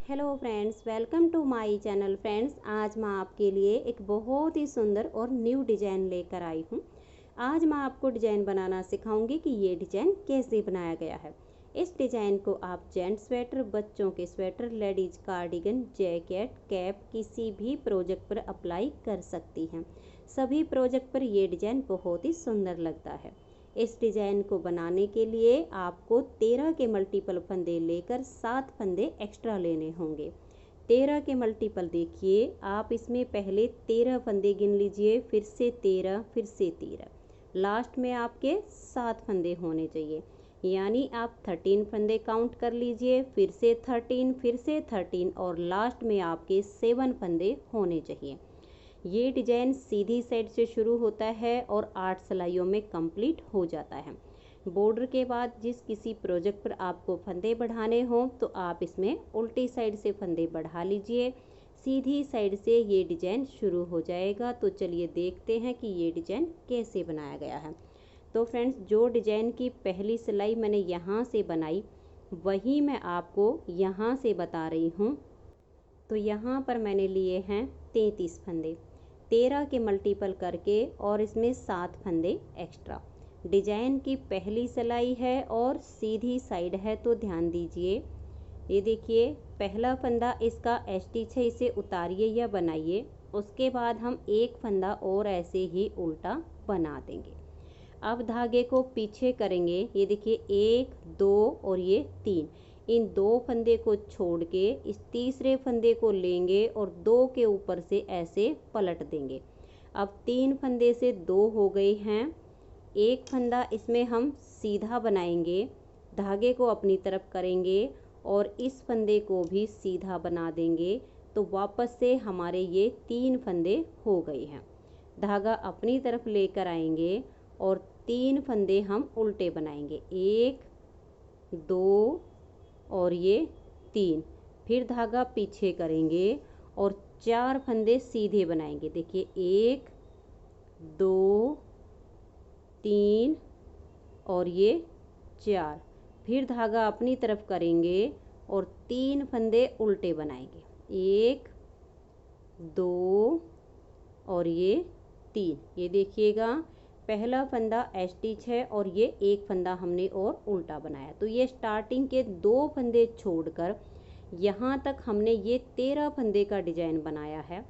Hello friends, welcome to my channel. Friends, आज मैं आपके लिए एक बहुत ही सुंदर और न्यू डिज़ाइन लेकर आई हूँ। आज मैं आपको डिज़ाइन बनाना सिखाऊंगी कि ये डिज़ाइन कैसे बनाया गया है। इस डिज़ाइन को आप जेंट्स स्वेटर, बच्चों के sweater, ladies cardigan, jacket, cap किसी भी प्रोजेक्ट पर अप्लाई कर सकती हैं। सभी प्रोजेक्ट पर ये डिज़ाइन बहुत ही सुंदर लगता है। इस डिज़ाइन को बनाने के लिए आपको 13 के मल्टीपल फंदे लेकर 7 फंदे एक्स्ट्रा लेने होंगे। 13 के मल्टीपल देखिए, आप इसमें पहले 13 फंदे गिन लीजिए, फिर से 13, फिर से 13, लास्ट में आपके 7 फंदे होने चाहिए। यानी आप 13 फंदे काउंट कर लीजिए, फिर से 13, फिर से 13 और लास्ट में आपके 7 फंदे होने चाहिए। ये डिज़ाइन सीधी साइड से शुरू होता है और 8 सिलाइयों में कंप्लीट हो जाता है। बॉर्डर के बाद जिस किसी प्रोजेक्ट पर आपको फंदे बढ़ाने हों तो आप इसमें उल्टी साइड से फंदे बढ़ा लीजिए, सीधी साइड से ये डिज़ाइन शुरू हो जाएगा। तो चलिए देखते हैं कि ये डिज़ाइन कैसे बनाया गया है। तो फ्रेंड्स, जो डिज़ाइन की पहली सिलाई मैंने यहाँ से बनाई वही मैं आपको यहाँ से बता रही हूँ। तो यहाँ पर मैंने लिए हैं 33 फंदे, 13 के मल्टीपल करके और इसमें 7 फंदे एक्स्ट्रा। डिजाइन की पहली सिलाई है और सीधी साइड है, तो ध्यान दीजिए। ये देखिए, पहला फंदा इसका स्टिच है, इसे उतारिए या बनाइए। उसके बाद हम एक फंदा और ऐसे ही उल्टा बना देंगे। अब धागे को पीछे करेंगे। ये देखिए, 1, 2 और ये 3, इन 2 फंदे को छोड़ के इस तीसरे फंदे को लेंगे और 2 के ऊपर से ऐसे पलट देंगे। अब 3 फंदे से 2 हो गए हैं। एक फंदा इसमें हम सीधा बनाएंगे, धागे को अपनी तरफ करेंगे और इस फंदे को भी सीधा बना देंगे। तो वापस से हमारे ये 3 फंदे हो गए हैं। धागा अपनी तरफ लेकर आएंगे और 3 फंदे हम उल्टे बनाएंगे, 1, 2 और ये 3। फिर धागा पीछे करेंगे और 4 फंदे सीधे बनाएंगे। देखिए, 1, 2, 3 और ये 4। फिर धागा अपनी तरफ करेंगे और 3 फंदे उल्टे बनाएंगे, 1, 2 और ये 3। ये देखिएगा, पहला फंदा स्टिच है और ये एक फंदा हमने और उल्टा बनाया। तो ये स्टार्टिंग के 2 फंदे छोड़कर यहाँ तक हमने ये 13 फंदे का डिजाइन बनाया है।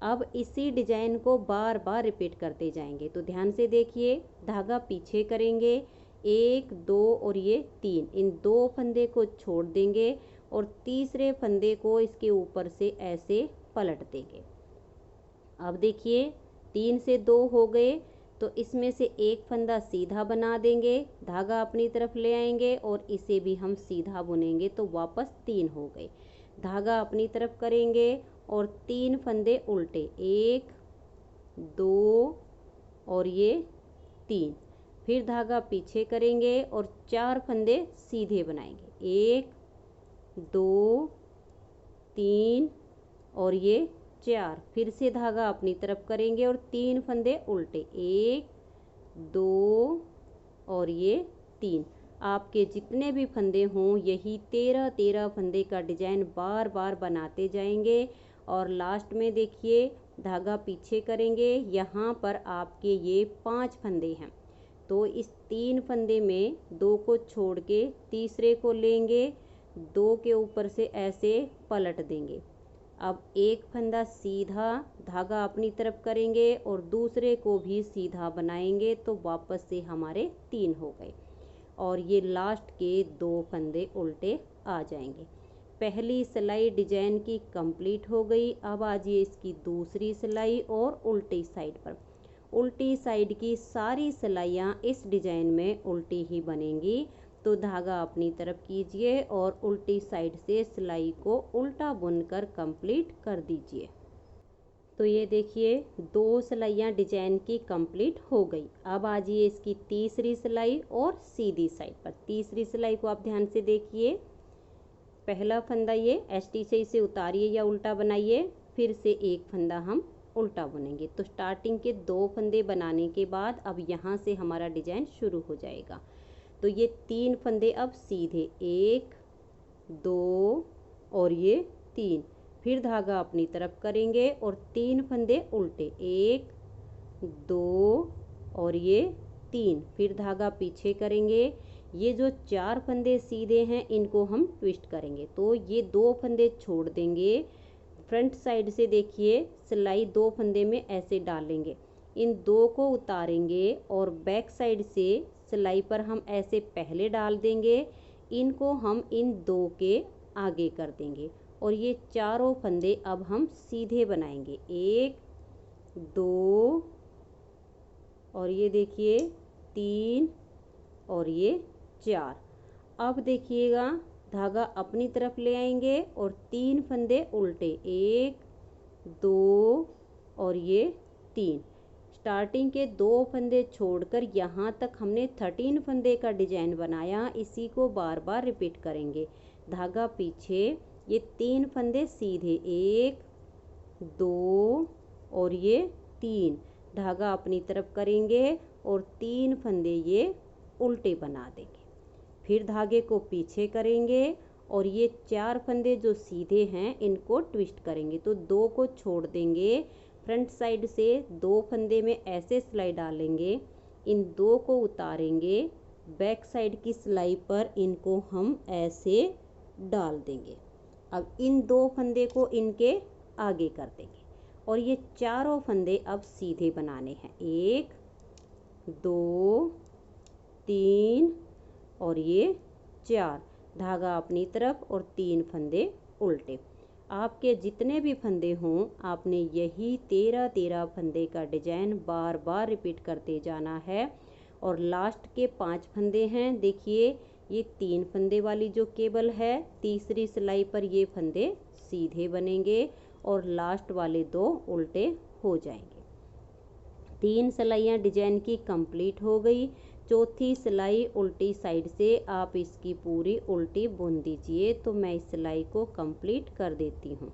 अब इसी डिजाइन को बार बार रिपीट करते जाएंगे। तो ध्यान से देखिए, धागा पीछे करेंगे, 1, 2 और ये 3, इन 2 फंदे को छोड़ देंगे और तीसरे फंदे को इसके ऊपर से ऐसे पलट देंगे। अब देखिए, 3 से 2 हो गए, तो इसमें से एक फंदा सीधा बना देंगे, धागा अपनी तरफ ले आएंगे और इसे भी हम सीधा बुनेंगे। तो वापस 3 हो गए। धागा अपनी तरफ करेंगे और 3 फंदे उल्टे, 1, 2 और ये 3। फिर धागा पीछे करेंगे और 4 फंदे सीधे बनाएंगे, 1, 2, 3 और ये 4। फिर से धागा अपनी तरफ करेंगे और 3 फंदे उल्टे, 1, 2 और ये 3। आपके जितने भी फंदे हों, यही 13 फंदे का डिजाइन बार बार बनाते जाएंगे। और लास्ट में देखिए, धागा पीछे करेंगे, यहाँ पर आपके ये 5 फंदे हैं। तो इस 3 फंदे में 2 को छोड़ के तीसरे को लेंगे, 2 के ऊपर से ऐसे पलट देंगे। अब एक फंदा सीधा, धागा अपनी तरफ करेंगे और दूसरे को भी सीधा बनाएंगे। तो वापस से हमारे 3 हो गए और ये लास्ट के 2 फंदे उल्टे आ जाएंगे। पहली सिलाई डिजाइन की कंप्लीट हो गई। अब आजिए इसकी दूसरी सिलाई और उल्टी साइड पर। उल्टी साइड की सारी सिलाइयाँ इस डिजाइन में उल्टी ही बनेंगी। तो धागा अपनी तरफ कीजिए और उल्टी साइड से सिलाई को उल्टा बुनकर कंप्लीट कर दीजिए। तो ये देखिए, 2 सिलाइयाँ डिजाइन की कंप्लीट हो गई। अब आजिए इसकी तीसरी सिलाई और सीधी साइड पर। तीसरी सिलाई को आप ध्यान से देखिए, पहला फंदा ये स्टिच से इसे उतारिए या उल्टा बनाइए, फिर से एक फंदा हम उल्टा बुनेंगे। तो स्टार्टिंग के 2 फंदे बनाने के बाद अब यहाँ से हमारा डिजाइन शुरू हो जाएगा। तो ये 3 फंदे अब सीधे, 1, 2 और ये तीन, फिर धागा अपनी तरफ करेंगे और 3 फंदे उल्टे, 1 2 और ये 3, फिर धागा पीछे करेंगे। ये जो 4 फंदे सीधे हैं इनको हम ट्विस्ट करेंगे, तो ये 2 फंदे छोड़ देंगे। फ्रंट साइड से देखिए सिलाई 2 फंदे में ऐसे डालेंगे, इन 2 को उतारेंगे और बैक साइड से सिलाई पर हम ऐसे पहले डाल देंगे, इनको हम इन 2 के आगे कर देंगे और ये चारों फंदे अब हम सीधे बनाएंगे, 1 2 और ये देखिए 3 और ये 4। अब देखिएगा धागा अपनी तरफ ले आएंगे और 3 फंदे उल्टे, 1 2 और ये 3। स्टार्टिंग के 2 फंदे छोड़कर यहाँ तक हमने 13 फंदे का डिजाइन बनाया, इसी को बार बार रिपीट करेंगे। धागा पीछे, ये 3 फंदे सीधे, 1 2 और ये 3, धागा अपनी तरफ करेंगे और 3 फंदे ये उल्टे बना देंगे, फिर धागे को पीछे करेंगे और ये 4 फंदे जो सीधे हैं इनको ट्विस्ट करेंगे, तो 2 को छोड़ देंगे। फ्रंट साइड से 2 फंदे में ऐसे सिलाई डालेंगे, इन 2 को उतारेंगे, बैक साइड की सिलाई पर इनको हम ऐसे डाल देंगे। अब इन 2 फंदे को इनके आगे कर देंगे और ये चारों फंदे अब सीधे बनाने हैं, 1 2 3 और ये 4, धागा अपनी तरफ और 3 फंदे उल्टे। आपके जितने भी फंदे हों आपने यही 13 फंदे का डिजाइन बार बार रिपीट करते जाना है। और लास्ट के 5 फंदे हैं, देखिए ये 3 फंदे वाली जो केबल है, तीसरी सिलाई पर ये फंदे सीधे बनेंगे और लास्ट वाले 2 उल्टे हो जाएंगे। 3 सिलाइयाँ डिजाइन की कंप्लीट हो गई। चौथी सिलाई उल्टी साइड से आप इसकी पूरी उल्टी बुन दीजिए, तो मैं इस सिलाई को कंप्लीट कर देती हूँ।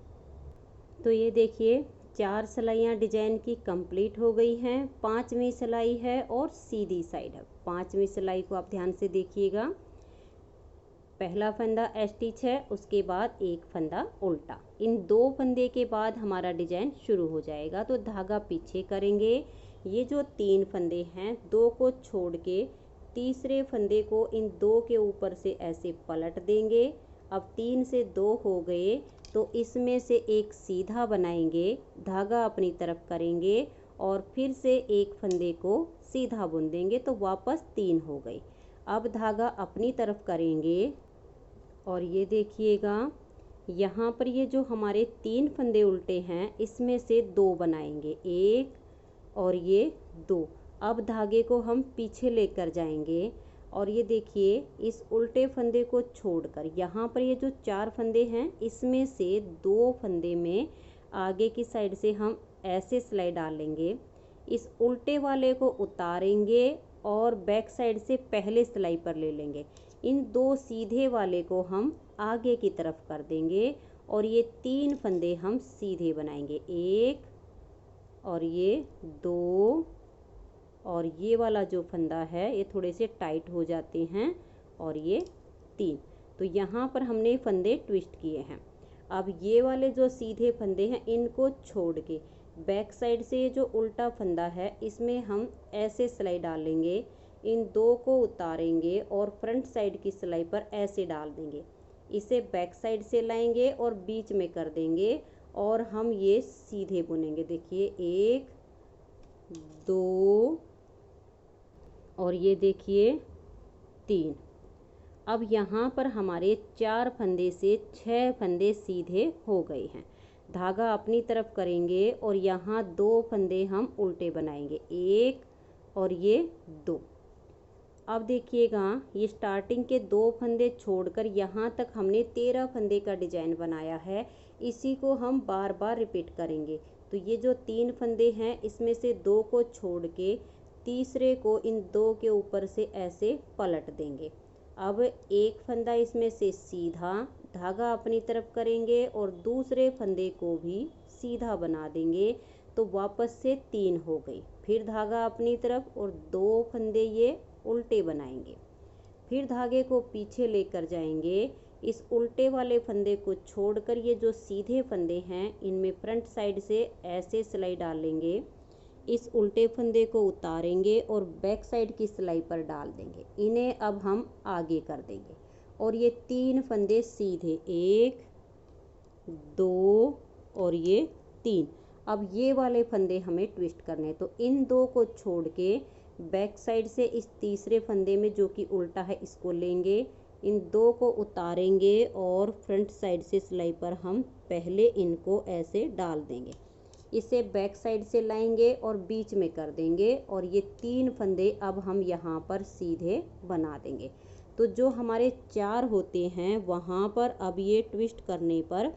तो ये देखिए 4 सिलाइयाँ डिजाइन की कंप्लीट हो गई हैं। 5वीं सिलाई है और सीधी साइड है। 5वीं सिलाई को आप ध्यान से देखिएगा, पहला फंदा स्टिच है, उसके बाद एक फंदा उल्टा, इन 2 फंदे के बाद हमारा डिजाइन शुरू हो जाएगा। तो धागा पीछे करेंगे, ये जो 3 फंदे हैं 2 को छोड़ के तीसरे फंदे को इन 2 के ऊपर से ऐसे पलट देंगे। अब 3 से 2 हो गए, तो इसमें से एक सीधा बनाएंगे, धागा अपनी तरफ करेंगे और फिर से एक फंदे को सीधा बुन देंगे, तो वापस 3 हो गई। अब धागा अपनी तरफ करेंगे और ये देखिएगा यहाँ पर ये जो हमारे 3 फंदे उल्टे हैं इसमें से 2 बनाएंगे, 1 और ये 2। अब धागे को हम पीछे लेकर जाएंगे और ये देखिए इस उल्टे फंदे को छोड़कर यहाँ पर ये जो 4 फंदे हैं इसमें से 2 फंदे में आगे की साइड से हम ऐसे सिलाई डालेंगे, इस उल्टे वाले को उतारेंगे और बैक साइड से पहले सिलाई पर ले लेंगे, इन 2 सीधे वाले को हम आगे की तरफ कर देंगे और ये 3 फंदे हम सीधे बनाएंगे, 1 और ये 2 और ये वाला जो फंदा है ये थोड़े से टाइट हो जाते हैं और ये 3। तो यहाँ पर हमने फंदे ट्विस्ट किए हैं। अब ये वाले जो सीधे फंदे हैं इनको छोड़ के बैक साइड से ये जो उल्टा फंदा है इसमें हम ऐसे सिलाई डालेंगे, इन 2 को उतारेंगे और फ्रंट साइड की सिलाई पर ऐसे डाल देंगे, इसे बैक साइड से लाएंगे और बीच में कर देंगे और हम ये सीधे बुनेंगे। देखिए 1 2 और ये देखिए 3। अब यहाँ पर हमारे 4 फंदे से 6 फंदे सीधे हो गए हैं। धागा अपनी तरफ करेंगे और यहाँ 2 फंदे हम उल्टे बनाएंगे, 1 और ये 2। अब देखिएगा ये स्टार्टिंग के 2 फंदे छोड़कर यहाँ तक हमने 13 फंदे का डिजाइन बनाया है, इसी को हम बार बार रिपीट करेंगे। तो ये जो 3 फंदे हैं इसमें से 2 को छोड़ के तीसरे को इन 2 के ऊपर से ऐसे पलट देंगे। अब एक फंदा इसमें से सीधा, धागा अपनी तरफ करेंगे और दूसरे फंदे को भी सीधा बना देंगे, तो वापस से 3 हो गई। फिर धागा अपनी तरफ और 2 फंदे ये उल्टे बनाएंगे, फिर धागे को पीछे लेकर जाएंगे, इस उल्टे वाले फंदे को छोड़कर ये जो सीधे फंदे हैं इनमें फ्रंट साइड से ऐसे सिलाई डालेंगे। इस उल्टे फंदे को उतारेंगे और बैक साइड की सिलाई पर डाल देंगे। इन्हें अब हम आगे कर देंगे और ये 3 फंदे सीधे, 1 2 और ये 3। अब ये वाले फंदे हमें ट्विस्ट करने हैं, तो इन 2 को छोड़ के बैक साइड से इस तीसरे फंदे में जो कि उल्टा है इसको लेंगे, इन 2 को उतारेंगे और फ्रंट साइड से सिलाई पर हम पहले इनको ऐसे डाल देंगे। इसे बैक साइड से लाएंगे और बीच में कर देंगे और ये 3 फंदे अब हम यहाँ पर सीधे बना देंगे। तो जो हमारे 4 होते हैं वहाँ पर अब ये ट्विस्ट करने पर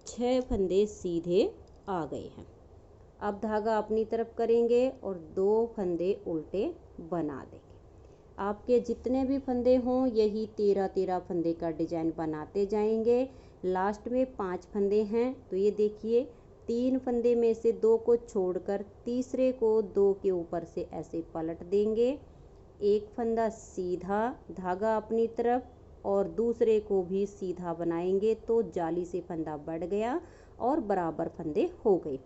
6 फंदे सीधे आ गए हैं। अब धागा अपनी तरफ करेंगे और 2 फंदे उल्टे बना देंगे। आपके जितने भी फंदे हों यही 13 फंदे का डिजाइन बनाते जाएंगे। लास्ट में 5 फंदे हैं, तो ये देखिए 3 फंदे में से 2 को छोड़कर तीसरे को 2 के ऊपर से ऐसे पलट देंगे। एक फंदा सीधा, धागा अपनी तरफ और दूसरे को भी सीधा बनाएंगे तो जाली से फंदा बढ़ गया और बराबर फंदे हो गए।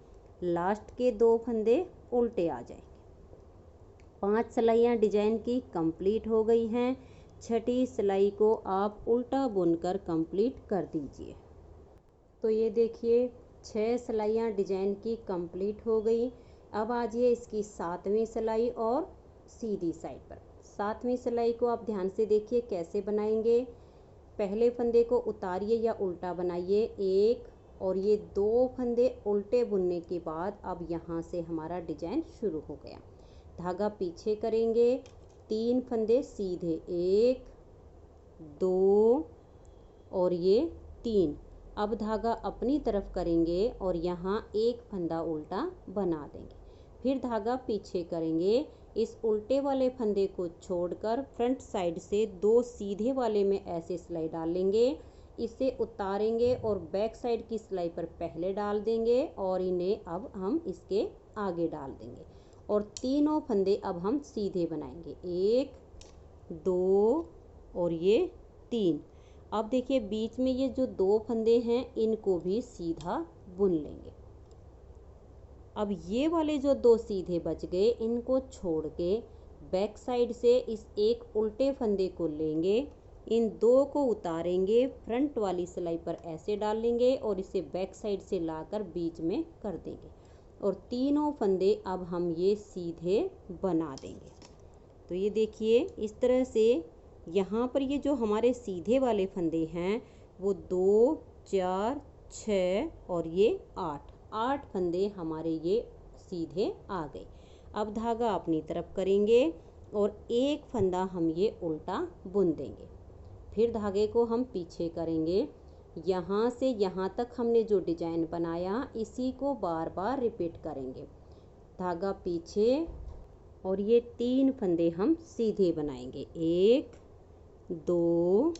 लास्ट के 2 फंदे उल्टे आ जाएंगे। 5 सिलाइयाँ डिजाइन की कंप्लीट हो गई हैं। छठी सिलाई को आप उल्टा बुनकर कंप्लीट कर दीजिए। तो ये देखिए 6 सिलाइयाँ डिजाइन की कंप्लीट हो गई। अब आ जाइए इसकी 7वीं सिलाई और सीधी साइड पर। 7वीं सिलाई को आप ध्यान से देखिए कैसे बनाएंगे। पहले फंदे को उतारिए या उल्टा बनाइए, 1 और ये 2 फंदे उल्टे बुनने के बाद अब यहाँ से हमारा डिजाइन शुरू हो गया। धागा पीछे करेंगे, 3 फंदे सीधे, 1 2 और ये 3। अब धागा अपनी तरफ करेंगे और यहाँ एक फंदा उल्टा बना देंगे। फिर धागा पीछे करेंगे, इस उल्टे वाले फंदे को छोड़कर फ्रंट साइड से 2 सीधे वाले में ऐसे सिलाई डालेंगे। इसे उतारेंगे और बैक साइड की सिलाई पर पहले डाल देंगे और इन्हें अब हम इसके आगे डाल देंगे और तीनों फंदे अब हम सीधे बनाएंगे, 1 2 और ये 3। अब देखिए बीच में ये जो 2 फंदे हैं इनको भी सीधा बुन लेंगे। अब ये वाले जो 2 सीधे बच गए इनको छोड़ के बैक साइड से इस एक उल्टे फंदे को लेंगे, इन 2 को उतारेंगे, फ्रंट वाली सिलाई पर ऐसे डाल लेंगे और इसे बैक साइड से लाकर बीच में कर देंगे और तीनों फंदे अब हम ये सीधे बना देंगे। तो ये देखिए इस तरह से यहाँ पर ये जो हमारे सीधे वाले फंदे हैं वो 2 4 6 और ये 8 फंदे हमारे ये सीधे आ गए। अब धागा अपनी तरफ करेंगे और एक फंदा हम ये उल्टा बुन देंगे। फिर धागे को हम पीछे करेंगे, यहाँ से यहाँ तक हमने जो डिजाइन बनाया इसी को बार बार रिपीट करेंगे। धागा पीछे और ये 3 फंदे हम सीधे बनाएंगे, 1 2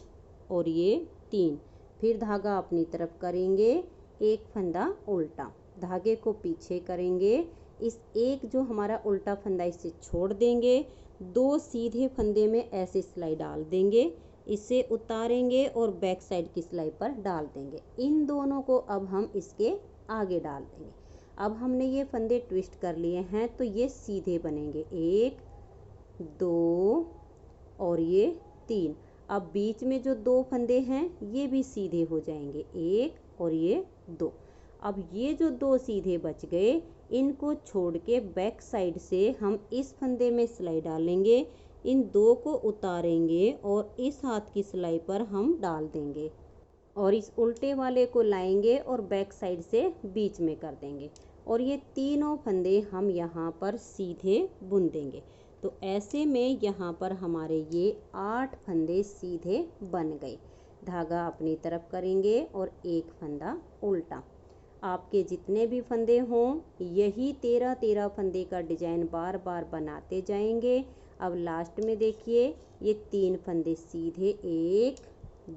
और ये 3। फिर धागा अपनी तरफ करेंगे, एक फंदा उल्टा, धागे को पीछे करेंगे, इस एक जो हमारा उल्टा फंदा इसे छोड़ देंगे, 2 सीधे फंदे में ऐसे सिलाई डाल देंगे, इसे उतारेंगे और बैक साइड की सिलाई पर डाल देंगे। इन दोनों को अब हम इसके आगे डाल देंगे। अब हमने ये फंदे ट्विस्ट कर लिए हैं तो ये सीधे बनेंगे, 1 2 और ये 3। अब बीच में जो 2 फंदे हैं ये भी सीधे हो जाएंगे, 1 और ये 2। अब ये जो 2 सीधे बच गए इनको छोड़ के बैक साइड से हम इस फंदे में सिलाई डालेंगे, इन 2 को उतारेंगे और इस हाथ की सिलाई पर हम डाल देंगे और इस उल्टे वाले को लाएंगे और बैक साइड से बीच में कर देंगे और ये तीनों फंदे हम यहाँ पर सीधे बुन देंगे। तो ऐसे में यहाँ पर हमारे ये 8 फंदे सीधे बन गए। धागा अपनी तरफ करेंगे और एक फंदा उल्टा। आपके जितने भी फंदे हों यही 13 फंदे का डिजाइन बार बार बनाते जाएंगे। अब लास्ट में देखिए ये 3 फंदे सीधे, 1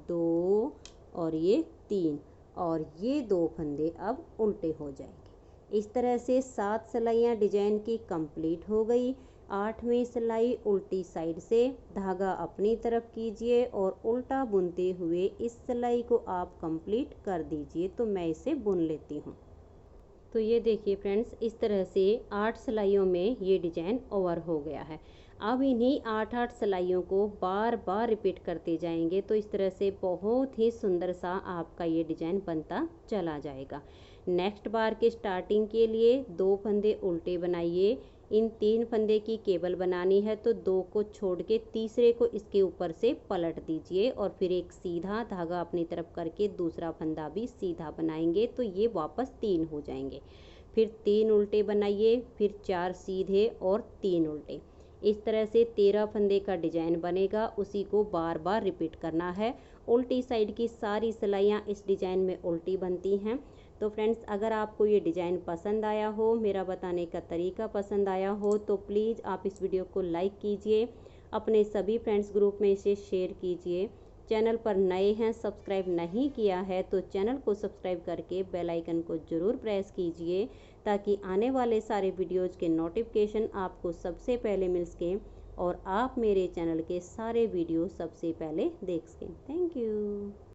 2 और ये 3 और ये 2 फंदे अब उल्टे हो जाएंगे। इस तरह से 7 सिलाइयाँ डिजाइन की कंप्लीट हो गई। 8वीं सिलाई उल्टी साइड से धागा अपनी तरफ कीजिए और उल्टा बुनते हुए इस सिलाई को आप कंप्लीट कर दीजिए। तो मैं इसे बुन लेती हूँ। तो ये देखिए फ्रेंड्स, इस तरह से 8 सिलाइयों में ये डिजाइन ओवर हो गया है। अब इन्हीं 8 सिलाइयों को बार बार रिपीट करते जाएंगे तो इस तरह से बहुत ही सुंदर सा आपका ये डिजाइन बनता चला जाएगा। नेक्स्ट बार के स्टार्टिंग के लिए 2 फंदे उल्टे बनाइए। इन 3 फंदे की केबल बनानी है तो 2 को छोड़ के तीसरे को इसके ऊपर से पलट दीजिए और फिर एक सीधा धागा अपनी तरफ करके दूसरा फंदा भी सीधा बनाएंगे तो ये वापस 3 हो जाएंगे। फिर 3 उल्टे बनाइए, फिर 4 सीधे और 3 उल्टे। इस तरह से 13 फंदे का डिजाइन बनेगा। उसी को बार बार रिपीट करना है। उल्टी साइड की सारी सिलाइयाँ इस डिजाइन में उल्टी बनती हैं। तो फ्रेंड्स, अगर आपको ये डिज़ाइन पसंद आया हो, मेरा बताने का तरीका पसंद आया हो, तो प्लीज़ आप इस वीडियो को लाइक कीजिए, अपने सभी फ्रेंड्स ग्रुप में इसे शेयर कीजिए। चैनल पर नए हैं, सब्सक्राइब नहीं किया है तो चैनल को सब्सक्राइब करके बेल आइकन को ज़रूर प्रेस कीजिए ताकि आने वाले सारे वीडियोज़ के नोटिफिकेशन आपको सबसे पहले मिल सकें और आप मेरे चैनल के सारे वीडियो सबसे पहले देख सकें। Thank you.